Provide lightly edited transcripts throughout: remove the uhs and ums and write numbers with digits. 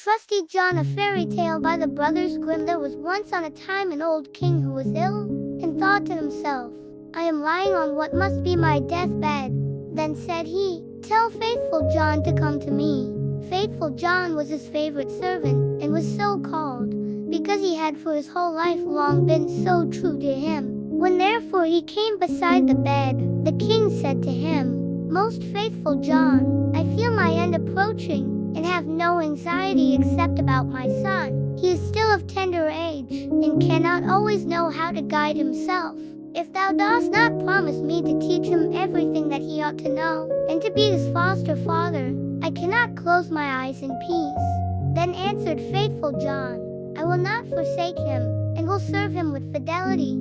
Trusty John, a fairy tale by the Brothers Grimm. There was once on a time an old king who was ill, and thought to himself, I am lying on what must be my deathbed. Then said he, tell faithful John to come to me. Faithful John was his favorite servant, and was so called, because he had for his whole life long been so true to him. When therefore he came beside the bed, the king said to him, Most faithful John, I feel my end approaching, and have no anxiety except about my son. He is still of tender age, and cannot always know how to guide himself. If thou dost not promise me to teach him everything that he ought to know, and to be his foster father, I cannot close my eyes in peace. Then answered faithful John, I will not forsake him, and will serve him with fidelity,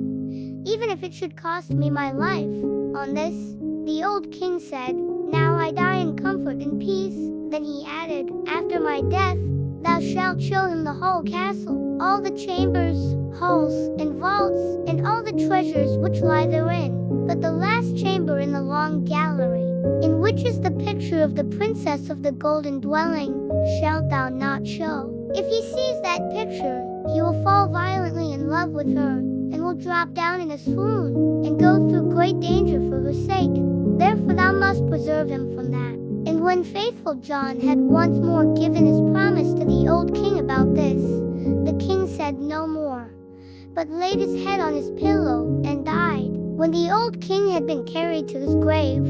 even if it should cost me my life. On this, the old king said, Now I die in comfort and peace. Then he added, After my death, thou shalt show him the whole castle, all the chambers, halls, and vaults, and all the treasures which lie therein. But the last chamber in the long gallery, in which is the picture of the princess of the golden dwelling, shalt thou not show. If he sees that picture, he will fall violently in love with her, and will drop down in a swoon, and go through great danger for her sake. Therefore thou must preserve him from that. And when faithful John had once more given his promise to the old king about this, the king said no more, but laid his head on his pillow, and died. When the old king had been carried to his grave,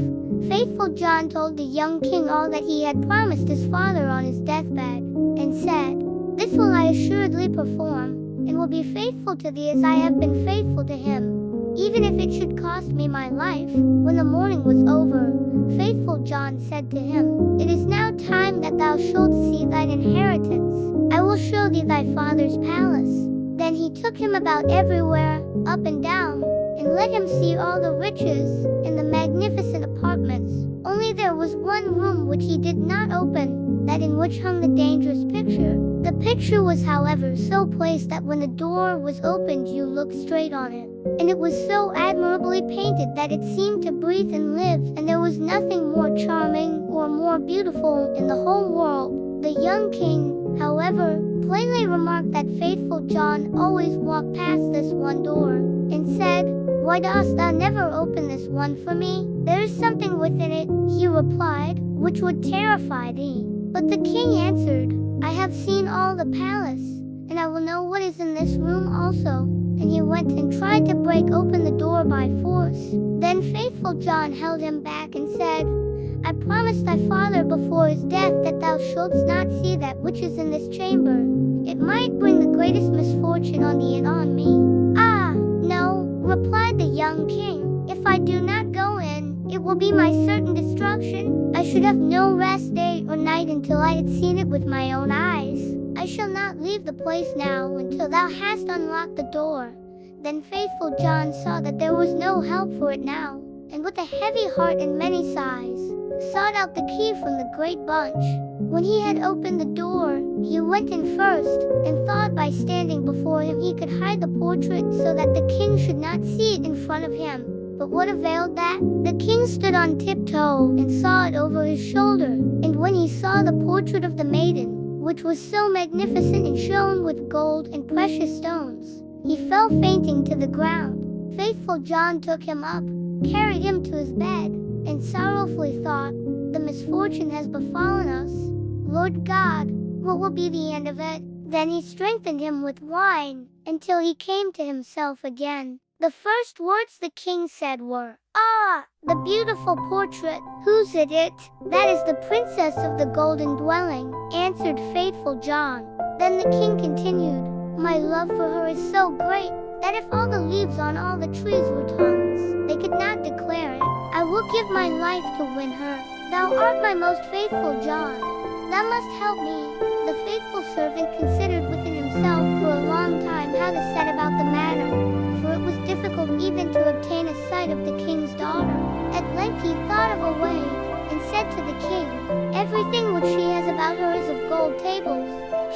faithful John told the young king all that he had promised his father on his deathbed, and said, This will I assuredly perform, and will be faithful to thee as I have been faithful to him, even if it should cost me my life. When the morning was over, faithful John said to him, It is now time that thou shalt see thine inheritance. I will show thee thy father's palace. Then he took him about everywhere, up and down, and let him see all the riches, and the magnificent apartments. Only there was one room which he did not open, that in which hung the dangerous picture. The picture was however so placed that when the door was opened you looked straight on it, and it was so admirably painted that it seemed to breathe and live, and there was nothing more charming or more beautiful in the whole world. The young king, however, plainly remarked that faithful John always walked past this one door, and said, Why dost thou never open this one for me? There is something within it, he replied, which would terrify thee. But the king answered, I have seen all the palace, and I will know what is in this room also. And he went and tried to break open the door by force. Then faithful John held him back and said, I promised thy father before his death that thou shouldst not see that which is in this chamber. It might bring the greatest misfortune on thee and on me. Ah, no, replied the young king, if I do not go in, it will be my certain destruction. I should have no rest day or night until I had seen it with my own eyes. I shall not leave the place now until thou hast unlocked the door. Then faithful John saw that there was no help for it now, and with a heavy heart and many sighs, sought out the key from the great bunch. When he had opened the door, he went in first, and thought by standing before him he could hide the portrait so that the king should not see it in front of him. But what availed that? The king stood on tiptoe and saw it over his shoulder, and when he saw the portrait of the maiden, which was so magnificent and shone with gold and precious stones, he fell fainting to the ground. Faithful John took him up, carried him to his bed, and sorrowfully thought, The misfortune has befallen us. Lord God, what will be the end of it? Then he strengthened him with wine, until he came to himself again. The first words the king said were, Ah, the beautiful portrait! Whose is it? That is the princess of the golden dwelling, answered faithful John. Then the king continued, My love for her is so great, that if all the leaves on all the trees were tongues, they could not declare it. I will give my life to win her. Thou art my most faithful John. Thou must help me. The faithful servant considered within himself for a long time how to set about the matter, for it was difficult even to obtain a sight of the king's daughter. At length he thought of a way, and said to the king, Everything which she has about her is of gold tables,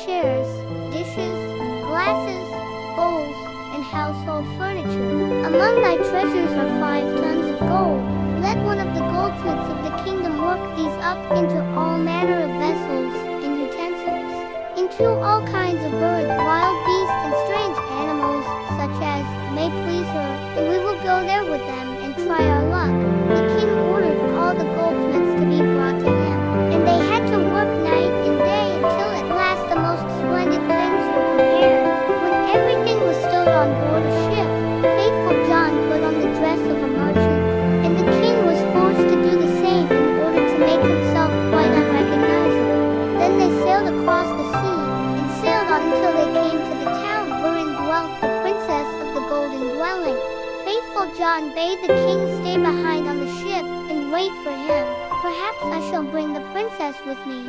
chairs, dishes, glasses, bowls, and household furniture. Among thy treasures are 5 tons of gold. Let one of the goldsmiths of the kingdom work these up into all manner of vessels and utensils. In and too all kinds of birds, wild beasts, and strange animals, such as may please her, and we will go there with them and try our luck. The king ordered all the goldsmiths to be brought to him, and they had to work night and day until at last the most splendid things were prepared. When everything was stowed on board a ship, faithful John put on the dress of a merchant, and the king was forced to do the same in order to make himself quite unrecognizable. Then they sailed across the sea, and sailed on until they came to the town wherein dwelt the princess of the golden dwelling. Faithful John bade the king stay behind on the ship and wait for him. "Perhaps I shall bring the princess with me,"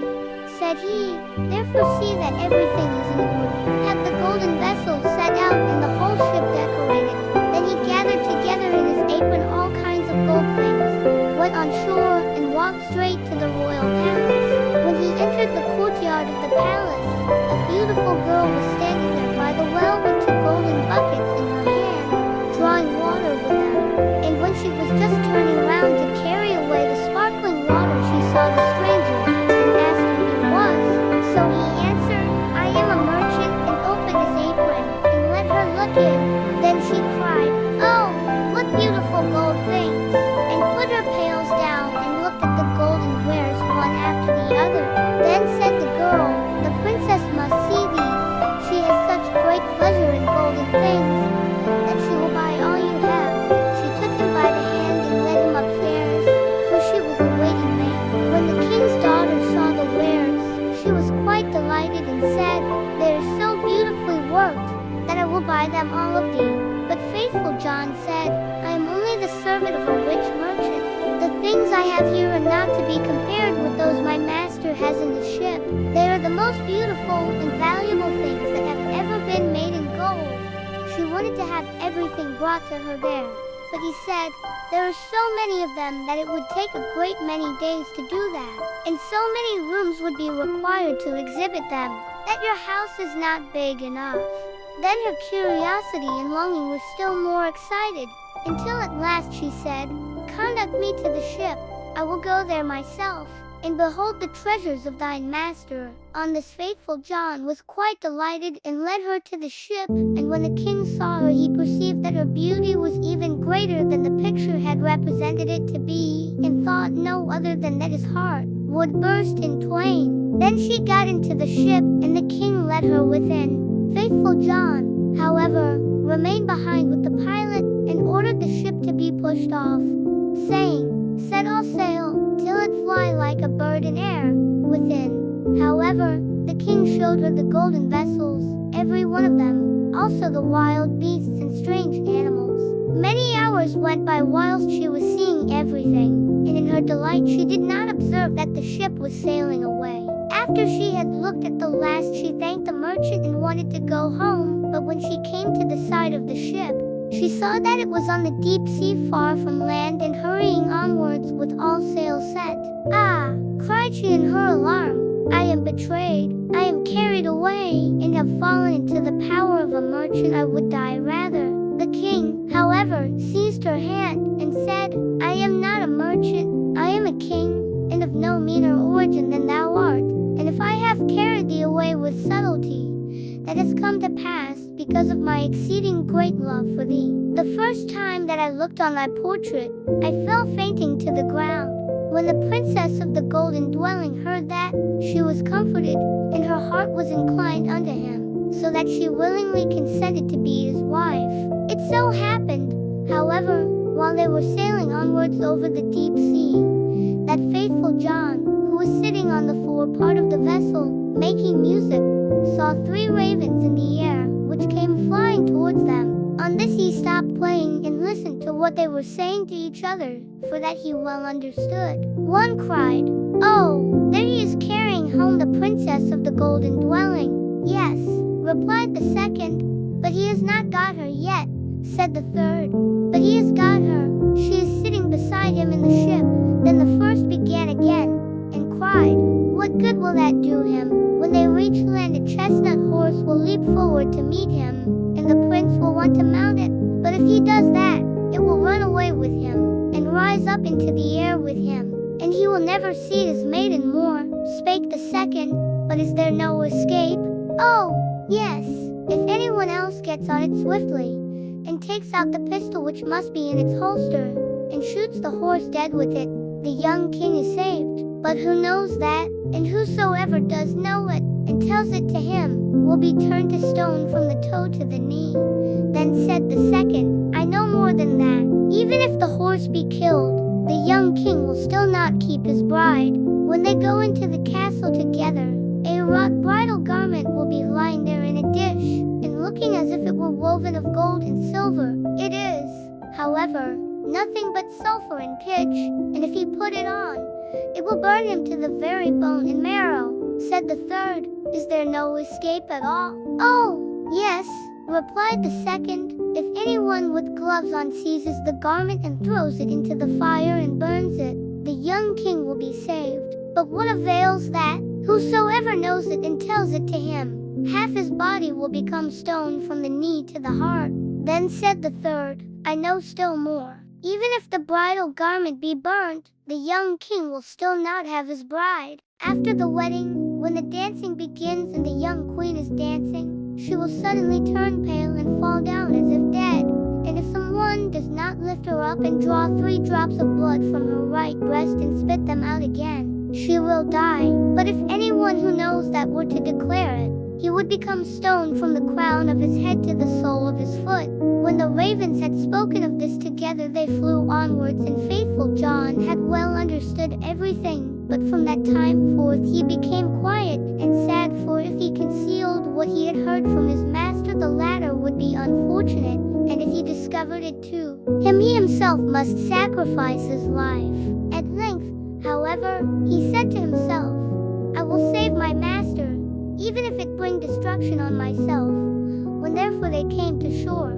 said he. "Therefore see that everything is in order. Have the golden vessel set out and the whole ship decorated." Then he gathered together in his apron all kinds of gold things, went on shore, and walked straight to the royal palace. When he entered the courtyard of the palace, a beautiful girl was standing there by the well with two golden buckets in her hand, drawing water with them. And when she was just turning round to carry away the sparkling water, she saw the stranger, and asked who he was. So he answered, "I am a merchant," and opened his apron, and let her look in. Then she cried, "Oh, what beautiful gold things!" and put her pails down and looked at the golden wares one after the other. Then said the girl, "The princess must see these. She has such great pleasure in golden things that she will buy all you have." She took him by the hand and led him upstairs, for she was a waiting maid. When the king's daughter saw the wares, she was quite delighted and said, "They are so beautifully worked that I will buy them all of thee." But faithful John said, "I am only the servant of a rich merchant. The things I have here are not to be compared with those my master has in his ship. They are the most beautiful and valuable things that have ever been made in gold." She wanted to have everything brought to her there, but he said, "There are so many of them that it would take a great many days to do that, and so many rooms would be required to exhibit them, that your house is not big enough." Then her curiosity and longing were still more excited, until at last she said, "Conduct me to the ship. I will go there myself, and behold the treasures of thine master." On this faithful John was quite delighted and led her to the ship, and when the king saw her he perceived that her beauty was even greater than the picture had represented it to be, and thought no other than that his heart would burst in twain. Then she got into the ship, and the king led her within. Faithful John, however, remained behind with the pilot, and ordered the ship to be pushed off, saying, "Set all sail, till it fly like a bird in air." Within, however, the king showed her the golden vessels, every one of them, also the wild beasts and strange animals. Many hours went by whilst she was seeing everything, and in her delight she did not observe that the ship was sailing away. After she had looked at the last, she thanked the merchant and wanted to go home, but when she came to the side of the ship, she saw that it was on the deep sea far from land and hurrying onwards with all sails set. "Ah!" cried she in her alarm, "I am betrayed. I am carried away, and have fallen into the power of a merchant. I would die rather." The king, however, seized her hand and said, "I am not a merchant. I am a king, and of no meaner origin than thou art. And if I have carried thee away with subtlety, that has come to pass because of my exceeding great love for thee. The first time that I looked on thy portrait, I fell fainting to the ground." When the princess of the golden dwelling heard that, she was comforted, and her heart was inclined unto him, so that she willingly consented to be his wife. It so happened, however, while they were sailing onwards over the deep sea, that faithful John, who was sitting on the forepart of the vessel, making music, saw 3 ravens in the air, which came flying towards them. On this he stopped playing and listened to what they were saying to each other, for that he well understood. One cried, "Oh, there he is carrying home the princess of the golden dwelling." "Yes," replied the second, "but he has not got her yet," said the third. "But he has got her. She is sitting beside him in the ship." Then the first began again, and cried, "What good will that do him? When they reach land, a chestnut horse will leap forward to meet him, and the prince will want to mount it. But if he does that, it will run away with him, and rise up into the air with him, and he will never see his maiden more." Spake the second, "But is there no escape?" Oh, yes, if anyone else gets on it swiftly, and takes out the pistol which must be in its holster, and shoots the horse dead with it, the young king is saved. But who knows that, and whosoever does know it, and tells it to him, will be turned to stone from the toe to the knee. Then said the second, I know more than that. Even if the horse be killed, the young king will still not keep his bride. When they go into the castle together, a wrought bridal garment will be lying there in a dish, and looking as if it were woven of gold and silver. It is, however, nothing but sulfur and pitch, and if he put it on, it will burn him to the very bone and marrow. Said the third, Is there no escape at all? Oh, yes, replied the second. If anyone with gloves on seizes the garment and throws it into the fire and burns it, the young king will be saved. But what avails that? Whosoever knows it and tells it to him, half his body will become stone from the knee to the heart. Then said the third, I know still more. Even if the bridal garment be burnt, the young king will still not have his bride. After the wedding, when the dancing begins and the young queen is dancing, she will suddenly turn pale and fall down as if dead. And if someone does not lift her up and draw 3 drops of blood from her right breast and spit them out again, she will die. But if anyone who knows that were to declare it, he would become stone from the crown of his head to the sole of his foot. When the ravens had spoken of this together, they flew onwards, and faithful John had well understood everything. But from that time forth he became quiet and sad, for if he concealed what he had heard from his master, the latter would be unfortunate, and if he discovered it to him, he himself must sacrifice his life. At length, however, he said to himself, I will save my master, even if it bring destruction on myself. When therefore they came to shore,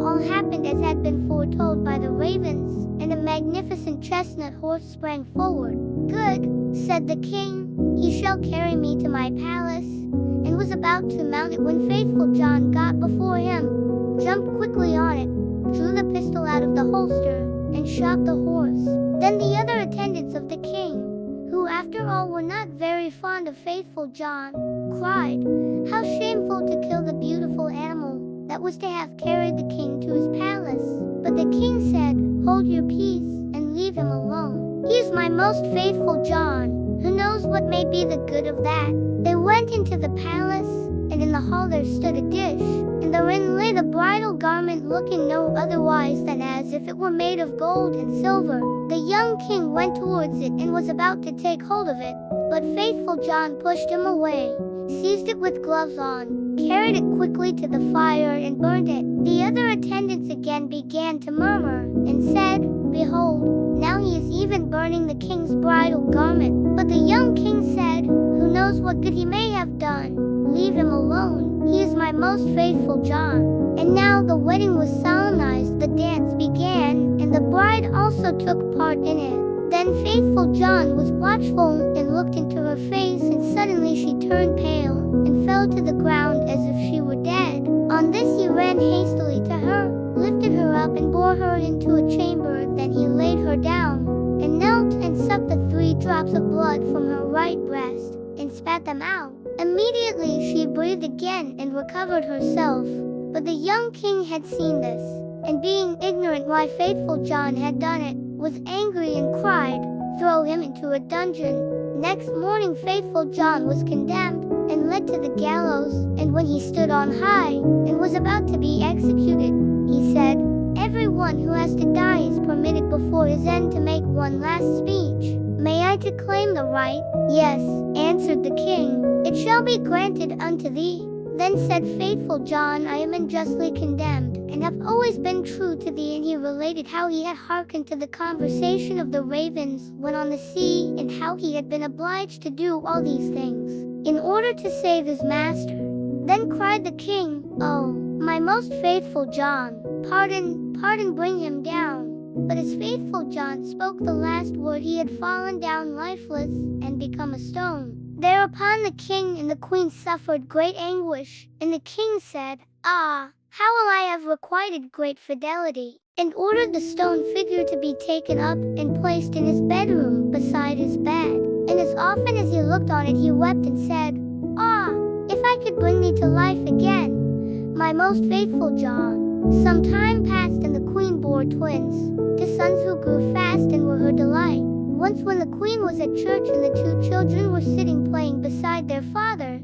all happened as had been foretold by the ravens, and a magnificent chestnut horse sprang forward. Good, said the king, he shall carry me to my palace, and was about to mount it when faithful John got before him, jumped quickly on it, drew the pistol out of the holster, and shot the horse. Then the other attendants of the king, who after all were not very fond of faithful John, cried, How shameful to kill the beautiful animal that was to have carried the king to his palace. But the king said, Hold your peace, and leave him alone. He is my most faithful John, who knows what may be the good of that. They went into the palace, and in the hall there stood a dish, and therein lay the bridal garment, looking no otherwise than as if it were made of gold and silver. The young king went towards it and was about to take hold of it, but faithful John pushed him away, seized it with gloves on, carried it quickly to the fire and burned it. The other attendants again began to murmur, and said, Behold, now he is even burning the king's bridal garment. But the young king said, Who knows what good he may have done? Leave him alone, he is my most faithful John. And now the wedding was solemnized, the dance began, and the bride also took part in it. Then faithful John was watchful, and looked into her face, and suddenly she turned pale, and fell to the ground as if she were dead. On this he ran hastily to her, lifted her up, and bore her into a chamber. Then he laid her down, and knelt and sucked the 3 drops of blood from her right breast, and spat them out. Immediately she breathed again and recovered herself. But the young king had seen this, and being ignorant why faithful John had done it, was angry and cried, Throw him into a dungeon. Next morning faithful John was condemned, and led to the gallows, and when he stood on high, and was about to be executed, he said, Everyone who has to die is permitted before his end to make one last speech. May I declaim the right? Yes, answered the king, it shall be granted unto thee. Then said faithful John, I am unjustly condemned, and have always been true to thee. And he related how he had hearkened to the conversation of the ravens when on the sea, and how he had been obliged to do all these things in order to save his master. Then cried the king, Oh, my most faithful John, pardon, pardon, bring him down. But as faithful John spoke the last word, he had fallen down lifeless, and become a stone. Thereupon the king and the queen suffered great anguish, and the king said, Ah, how will I have requited great fidelity, and ordered the stone figure to be taken up and placed in his bedroom beside his bed. And as often as he looked on it, he wept and said, Ah, if I could bring thee to life again, my most faithful John. Some time passed and the queen bore twins, two sons who grew fast and were her delight. Once when the queen was at church and the two children were sitting playing beside their father,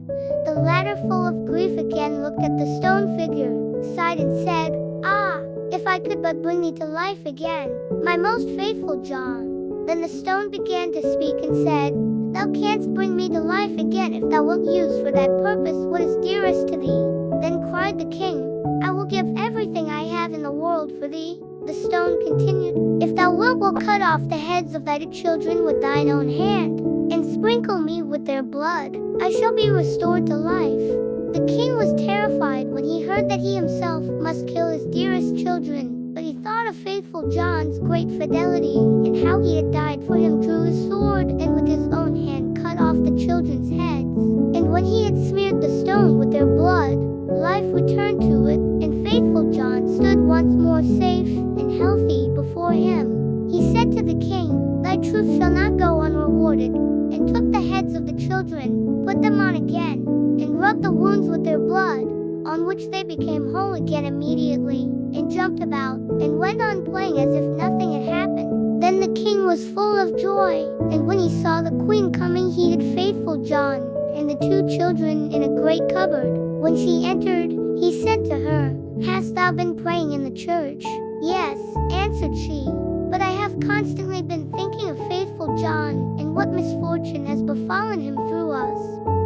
the latter, full of grief again, looked at the stone figure, sighed and said, "Ah, if I could but bring thee to life again, my most faithful John." Then the stone began to speak and said, "Thou canst bring me to life again if thou wilt use for that purpose what is dearest to thee." Then cried the king, "I will give everything I have in the world for thee." The stone continued, "If thou wilt cut off the heads of thy children with thine own hand, and sprinkle me with their blood, I shall be restored to life." The king was terrified when he heard that he himself must kill his dearest children, but he thought of faithful John's great fidelity, and how he had died for him, drew his sword, and with his own hand cut off the children's heads. And when he had smeared the stone with their blood, life returned to it, and faithful John stood once more safe and healthy before him. He said to the king, "Thy truth shall not go unrewarded," and took the heads of the children, put them on again, and rubbed the wounds with their blood, on which they became whole again immediately, and jumped about, and went on playing as if nothing had happened. Then the king was full of joy, and when he saw the queen coming, he hid faithful John and the two children in a great cupboard. When she entered, he said to her, "Hast thou been praying in the church?" "Yes," answered she, "but I have constantly been thinking of faithful John, and what misfortune has befallen him through us."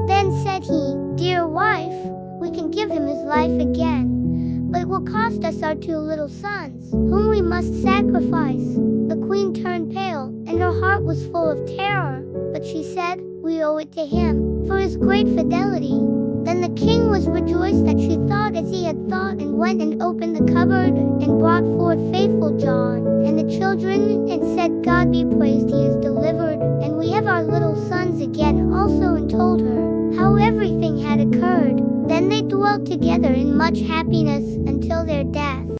Then said he, "Dear wife, we can give him his life again, but it will cost us our two little sons, whom we must sacrifice." The queen turned pale, and her heart was full of terror, but she said, "We owe it to him, for his great fidelity." Then the king was rejoiced that she thought as he had thought, and went and opened the cupboard, and brought forth faithful John and the children, and said, "God be praised, he is delivered, and we have our little sons again also," and told her how everything had occurred. Then they dwelt together in much happiness until their death.